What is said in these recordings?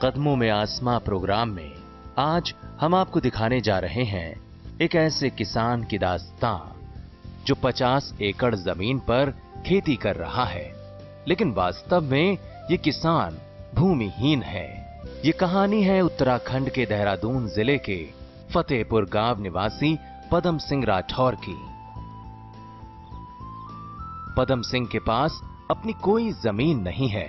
कदमों में आसमां प्रोग्राम में आज हम आपको दिखाने जा रहे हैं एक ऐसे किसान की दास्तां जो 50 एकड़ जमीन पर खेती कर रहा है, लेकिन वास्तव में ये किसान भूमिहीन है। ये कहानी है उत्तराखंड के देहरादून जिले के फतेहपुर गांव निवासी पदम सिंह राठौर की। पदम सिंह के पास अपनी कोई जमीन नहीं है,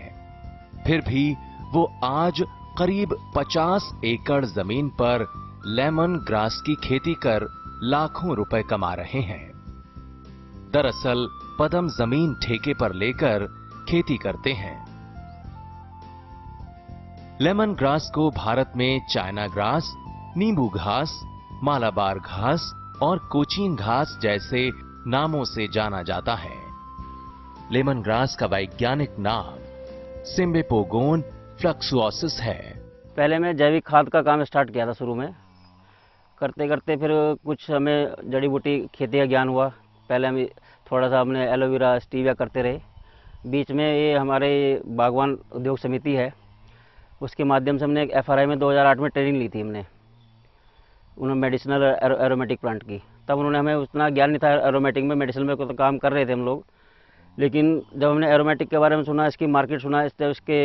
फिर भी वो आज करीब 50 एकड़ जमीन पर लेमन ग्रास की खेती कर लाखों रुपए कमा रहे हैं। दरअसल पदम जमीन ठेके पर लेकर खेती करते हैं। लेमन ग्रास को भारत में चाइना ग्रास, नींबू घास, मालाबार घास और कोचीन घास जैसे नामों से जाना जाता है। लेमन ग्रास का वैज्ञानिक नाम सिम्बेपोगोन फ्लक्सुओसिस है। पहले मैं जैविक खाद का काम स्टार्ट किया था। शुरू में करते करते फिर कुछ हमें जड़ी बूटी खेती का ज्ञान हुआ। पहले हम थोड़ा सा हमने एलोवेरा, स्टीविया करते रहे। बीच में ये हमारे बागवान उद्योग समिति है, उसके माध्यम से हमने एक FRI में 2008 में ट्रेनिंग ली थी हमने, उन्होंने मेडिसिनल एरोमेटिक प्लांट की। तब उन्होंने हमें उतना ज्ञान नहीं था एरोमेटिक में, मेडिसिनल में तो काम कर रहे थे हम लोग। लेकिन जब हमने एरोमेटिक के बारे में सुना, इसकी मार्केट सुना, इसके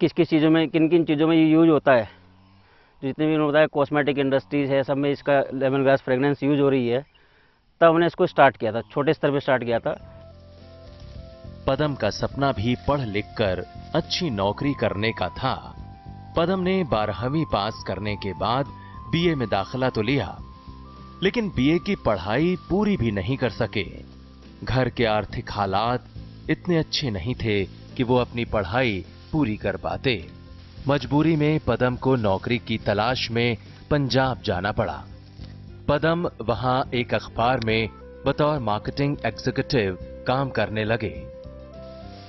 किस किस चीज़ों में, किन किन चीज़ों में ये यूज होता है, जितने भी होता है कॉस्मेटिक इंडस्ट्रीज़ है, सब में इसका लेमन ग्रास फ्रेगनेंस यूज हो रही है, तब हमने इसको स्टार्ट किया था। छोटे स्तर पे स्टार्ट किया था। पदम का सपना भी पढ़ लिख कर अच्छी नौकरी करने का था। पदम ने 12वीं पास करने के बाद BA में दाखिला तो लिया, लेकिन BA की पढ़ाई पूरी भी नहीं कर सके। घर के आर्थिक हालात इतने अच्छे नहीं थे कि वो अपनी पढ़ाई पूरी कर पाते। मजबूरी में पदम को नौकरी की तलाश में पंजाब जाना पड़ा। पदम वहां एक अखबार में बतौर मार्केटिंग एग्जीक्यूटिव काम करने लगे,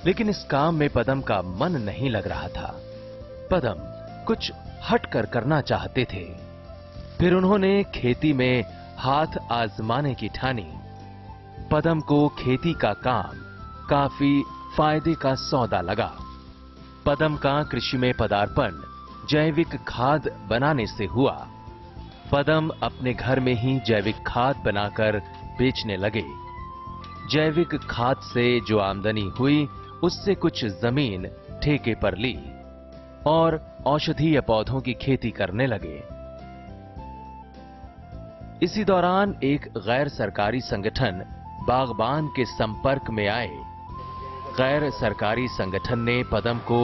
लेकिन इस काम में पदम का मन नहीं लग रहा था। पदम कुछ हटकर करना चाहते थे। फिर उन्होंने खेती में हाथ आजमाने की ठानी। पदम को खेती का काम काफी फायदे का सौदा लगा। पदम का कृषि में पदार्पण जैविक खाद बनाने से हुआ। पदम अपने घर में ही जैविक खाद बनाकर बेचने लगे। जैविक खाद से जो आमदनी हुई, उससे कुछ जमीन ठेके पर ली और औषधीय पौधों की खेती करने लगे। इसी दौरान एक गैर सरकारी संगठन बागबान के संपर्क में आए। गैर सरकारी संगठन ने पदम को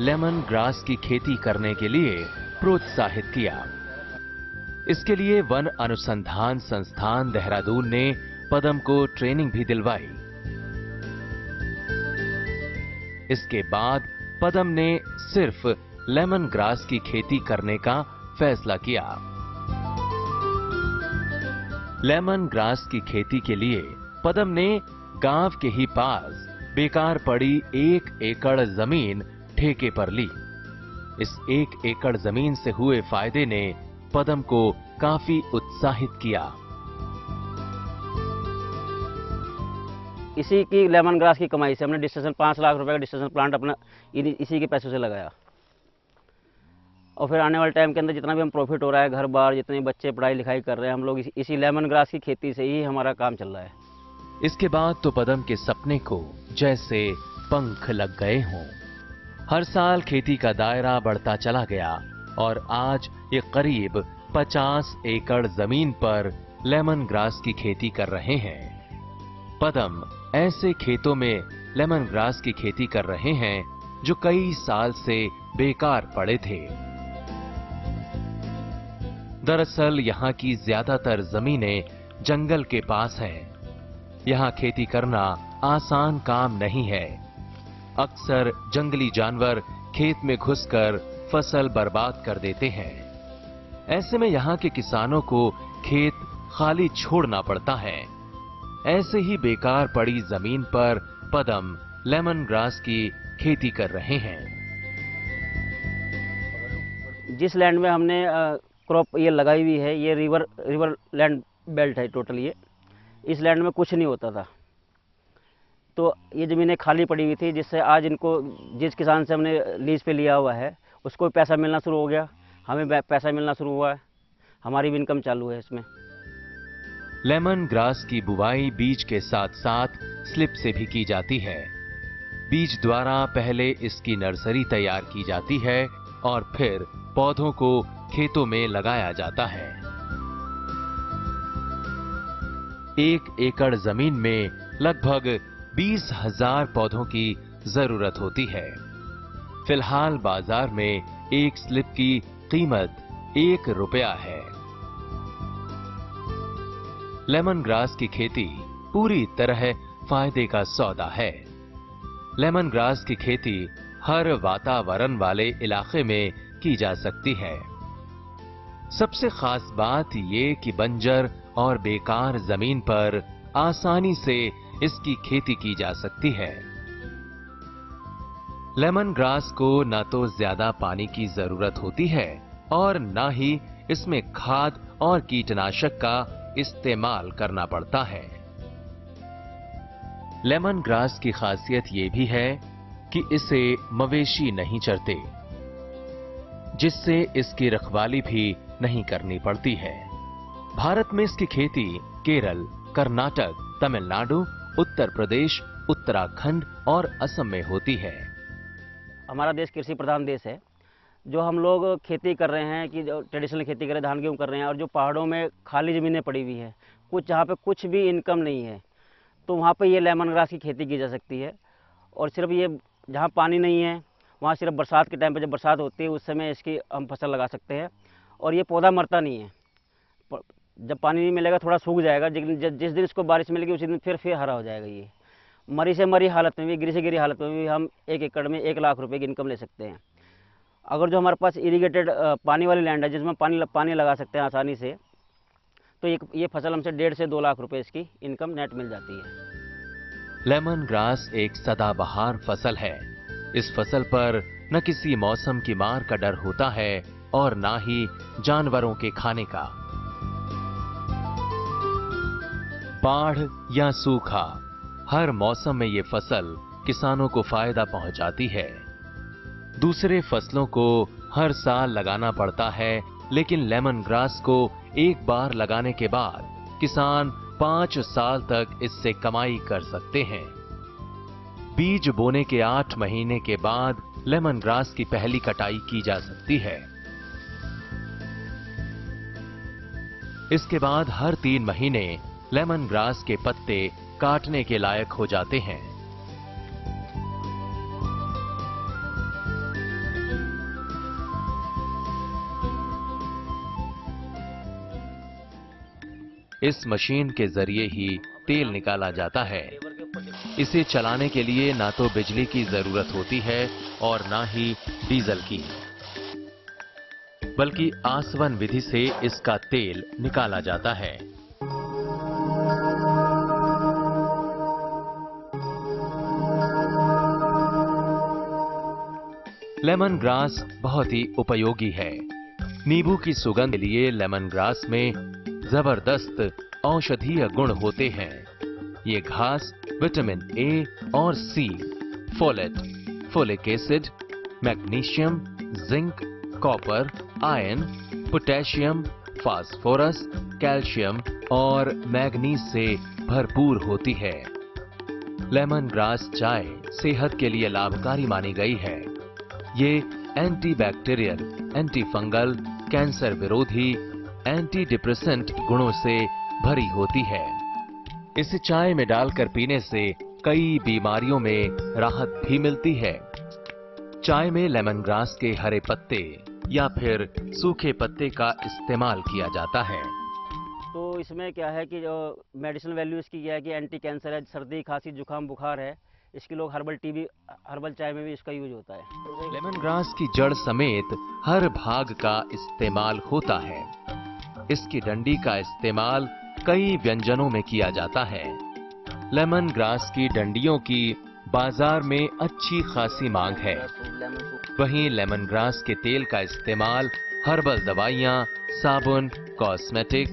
लेमन ग्रास की खेती करने के लिए प्रोत्साहित किया। इसके लिए वन अनुसंधान संस्थान देहरादून ने पदम को ट्रेनिंग भी दिलवाई। इसके बाद पदम ने सिर्फ लेमन ग्रास की खेती करने का फैसला किया। लेमन ग्रास की खेती के लिए पदम ने गांव के ही पास बेकार पड़ी 1 एकड़ जमीन ठेके पर ली। इस 1 एकड़ जमीन से हुए फायदे ने पदम को काफी उत्साहित किया। इसी की लेमन ग्रास की कमाई से हमने डिस्टेंशन 5 लाख रुपए का डिस्टेंशन प्लांट अपना इसी के पैसों से लगाया। और फिर आने वाले टाइम के अंदर जितना भी हम प्रॉफिट हो रहा है, घर बार जितने बच्चे पढ़ाई लिखाई कर रहे हैं, हम लोग इसी लेमन ग्रास की खेती से ही हमारा काम चल रहा है। इसके बाद तो पदम के सपने को जैसे पंख लग गए हों। हर साल खेती का दायरा बढ़ता चला गया और आज ये करीब 50 एकड़ जमीन पर लेमन ग्रास की खेती कर रहे हैं। पदम ऐसे खेतों में लेमन ग्रास की खेती कर रहे हैं जो कई साल से बेकार पड़े थे। दरअसल यहां की ज्यादातर जमीनें जंगल के पास हैं। यहां खेती करना आसान काम नहीं है। अक्सर जंगली जानवर खेत में घुसकर फसल बर्बाद कर देते हैं। ऐसे में यहां के किसानों को खेत खाली छोड़ना पड़ता है। ऐसे ही बेकार पड़ी जमीन पर पदम लेमन ग्रास की खेती कर रहे हैं। जिस लैंड में हमने क्रॉप ये लगाई हुई है, ये रिवर लैंड बेल्ट है टोटल। ये इस लैंड में कुछ नहीं होता था। तो ये ज़मीनें खाली पड़ी हुई थी, जिससे आज इनको जिस किसान से हमने लीज पे लिया हुआ है उसको भी पैसा मिलना शुरू हो गया, हमें पैसा मिलना शुरू हुआ है, हमारी भी इनकम चालू है इसमें। लेमन ग्रास की बुवाई बीज के साथ साथ स्लिप से भी की जाती है। बीज द्वारा पहले इसकी नर्सरी तैयार की जाती है और फिर पौधों को खेतों में लगाया जाता है। 1 एकड़ जमीन में लगभग 20,000 पौधों की जरूरत होती है। फिलहाल बाजार में एक स्लिप की कीमत 1 रुपया है। लेमन ग्रास की खेती पूरी तरह फायदे का सौदा है। लेमन ग्रास की खेती हर वातावरण वाले इलाके में की जा सकती है। सबसे खास बात ये कि बंजर और बेकार जमीन पर आसानी से इसकी खेती की जा सकती है। लेमन ग्रास को न तो ज्यादा पानी की जरूरत होती है और न ही इसमें खाद और कीटनाशक का इस्तेमाल करना पड़ता है। लेमन ग्रास की खासियत यह भी है कि इसे मवेशी नहीं चरते, जिससे इसकी रखवाली भी नहीं करनी पड़ती है। भारत में इसकी खेती केरल, कर्नाटक, तमिलनाडु, उत्तर प्रदेश, उत्तराखंड और असम में होती है। हमारा देश कृषि प्रधान देश है। जो हम लोग खेती कर रहे हैं कि जो ट्रेडिशनल खेती कर रहे हैं, धान गेहूँ कर रहे हैं, और जो पहाड़ों में खाली ज़मीनें पड़ी हुई है, कुछ जहाँ पे कुछ भी इनकम नहीं है, तो वहाँ पे ये लेमन ग्रास की खेती की जा सकती है। और सिर्फ ये जहाँ पानी नहीं है वहाँ सिर्फ बरसात के टाइम पे, जब बरसात होती है उस समय इसकी हम फसल लगा सकते हैं। और ये पौधा मरता नहीं है। जब पानी नहीं मिलेगा थोड़ा सूख जाएगा, जिस दिन इसको बारिश मिलेगी उसी दिन फिर हरा हो जाएगा। ये मरी से मरी हालत में भी, गिरी से गिरी हालत में भी हम 1 एकड़ में 1 लाख रुपए की इनकम ले सकते हैं। अगर जो हमारे पास इरीगेटेड पानी वाली लैंड है जिसमें पानी लगा सकते हैं आसानी से, तो ये फसल हमसे 1.5 से 2 लाख रुपए इसकी इनकम नेट मिल जाती है। लेमन ग्रास एक सदाबहार फसल है। इस फसल पर न किसी मौसम की मार का डर होता है और ना ही जानवरों के खाने का। बाढ़ या सूखा, हर मौसम में ये फसल किसानों को फायदा पहुंचाती है। दूसरे फसलों को हर साल लगाना पड़ता है, लेकिन लेमन ग्रास को एक बार लगाने के बाद किसान 5 साल तक इससे कमाई कर सकते हैं। बीज बोने के 8 महीने के बाद लेमन ग्रास की पहली कटाई की जा सकती है। इसके बाद हर 3 महीने लेमन ग्रास के पत्ते काटने के लायक हो जाते हैं। इस मशीन के जरिए ही तेल निकाला जाता है। इसे चलाने के लिए ना तो बिजली की जरूरत होती है और ना ही डीजल की, बल्कि आसवन विधि से इसका तेल निकाला जाता है। लेमन ग्रास बहुत ही उपयोगी है। नींबू की सुगंध के लिए लेमन ग्रास में जबरदस्त औषधीय गुण होते हैं। ये घास विटामिन ए और C, folate, folic acid, magnesium, zinc, copper, iron, potassium, phosphorus, calcium और मैग्नीज से भरपूर होती है। लेमन ग्रास चाय सेहत के लिए लाभकारी मानी गई है। ये एंटीबैक्टीरियल, एंटी फंगल, कैंसर विरोधी, एंटी डिप्रेसेंट गुणों से भरी होती है। इसे चाय में डालकर पीने से कई बीमारियों में राहत भी मिलती है। चाय में लेमन ग्रास के हरे पत्ते या फिर सूखे पत्ते का इस्तेमाल किया जाता है। तो इसमें क्या है कि जो मेडिसिनल वैल्यू इसकी क्या है कि एंटी कैंसर है, सर्दी खांसी जुकाम बुखार है, इसकी लोग हर्बल चाय में भी इसका यूज होता है। लेमन ग्रास की जड़ समेत हर भाग का इस्तेमाल होता है। इसकी डंडी का इस्तेमाल कई व्यंजनों में किया जाता है। लेमन ग्रास की डंडियों की बाजार में अच्छी खासी मांग है। वहीं लेमन ग्रास के तेल का इस्तेमाल हर्बल दवाइयां, साबुन, कॉस्मेटिक,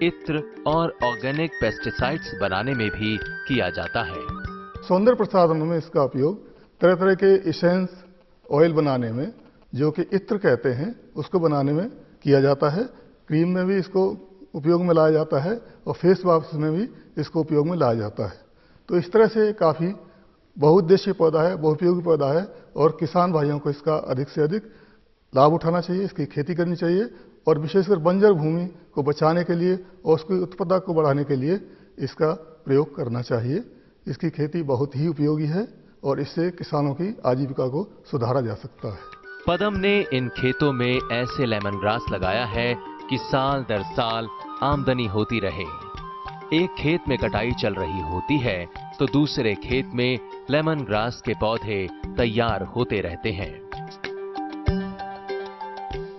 इत्र और ऑर्गेनिक पेस्टिसाइड्स बनाने में भी किया जाता है। सौंदर्य प्रसाधनों में इसका उपयोग तरह तरह के इसेंस ऑयल बनाने में, जो कि इत्र कहते हैं, उसको बनाने में किया जाता है। क्रीम में भी इसको उपयोग में लाया जाता है और फेस वॉश में भी इसको उपयोग में लाया जाता है। तो इस तरह से काफ़ी बहुउद्देशीय पौधा है, बहुउपयोगी पौधा है और किसान भाइयों को इसका अधिक से अधिक लाभ उठाना चाहिए, इसकी खेती करनी चाहिए और विशेषकर बंजर भूमि को बचाने के लिए और उसकी उत्पादकता को बढ़ाने के लिए इसका प्रयोग करना चाहिए। इसकी खेती बहुत ही उपयोगी है और इससे किसानों की आजीविका को सुधारा जा सकता है। पदम ने इन खेतों में ऐसे लेमन ग्रास लगाया है कि साल दर साल आमदनी होती रहे। एक खेत में कटाई चल रही होती है तो दूसरे खेत में लेमन ग्रास के पौधे तैयार होते रहते हैं।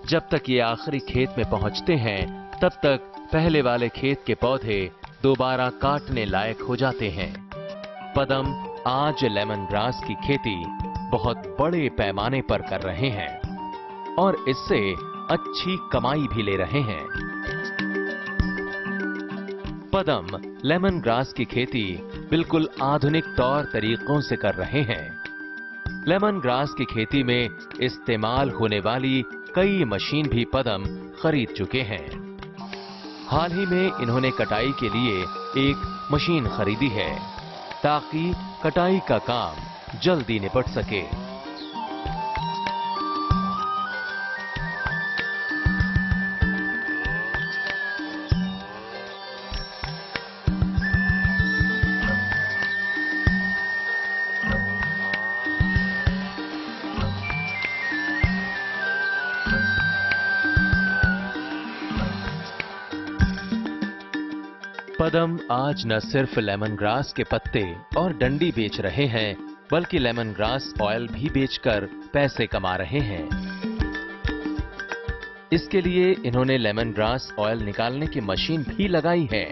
जब तक ये आखिरी खेत में पहुंचते हैं तब तक पहले वाले खेत के पौधे दोबारा काटने लायक हो जाते हैं। पदम आज लेमन ग्रास की खेती बहुत बड़े पैमाने पर कर रहे हैं और इससे अच्छी कमाई भी ले रहे हैं। पदम लेमन ग्रास की खेती बिल्कुल आधुनिक तौर तरीकों से कर रहे हैं। लेमन ग्रास की खेती में इस्तेमाल होने वाली कई मशीन भी पदम खरीद चुके हैं। हाल ही में इन्होंने कटाई के लिए एक मशीन खरीदी है ताकि कटाई का काम जल्दी निपट सके। पदम आज न सिर्फ लेमन ग्रास के पत्ते और डंडी बेच रहे हैं बल्कि लेमन ग्रास ऑयल भी बेचकर पैसे कमा रहे हैं। इसके लिए इन्होंने लेमन ग्रास ऑयल निकालने की मशीन भी लगाई है।